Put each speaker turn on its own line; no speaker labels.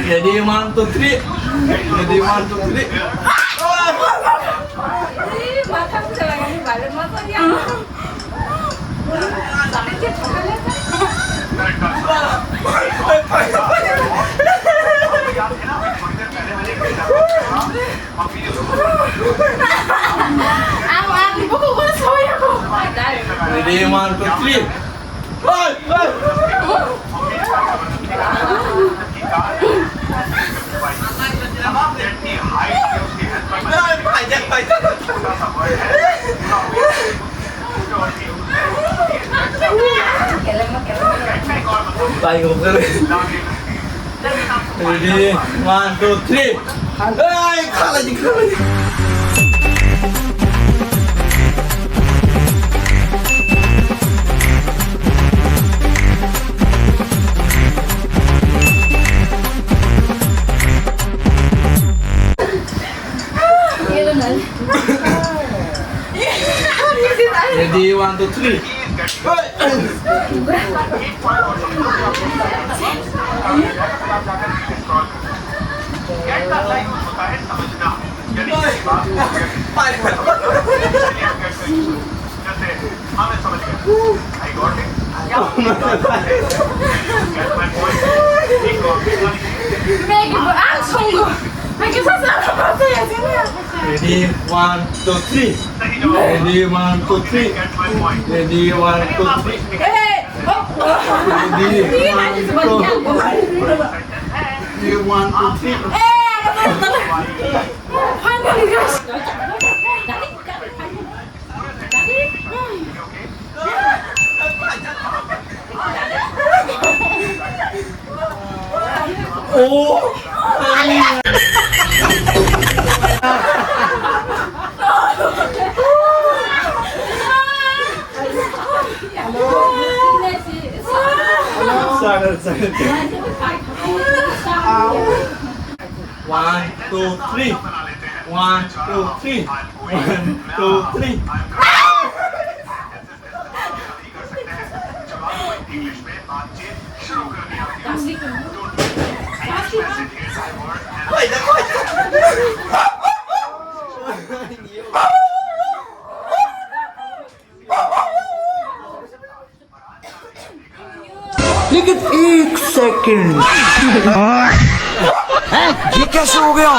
Jadi mantu tri. Jadi mantu tri.
Makan jangan balik makan ya. Tapi dia cakapnya Ang buku ko sa saya ko.
Jadi mantu tri. Oi, oi. Tay ko ka rin. Ready, 1, 2, 3. Ay, kala di ka rin. Ready, 1, 2, 3. Ready, 1, 2, 3. Ready, 1, 2, 3. Ready, 1, 2, 3. Ready, 1, 2, 3. Oh! Sangat. 1, 2, 3. 1, 2, 3. 1, 2, 3.
लेकिन एक second ये कैसे हो गया?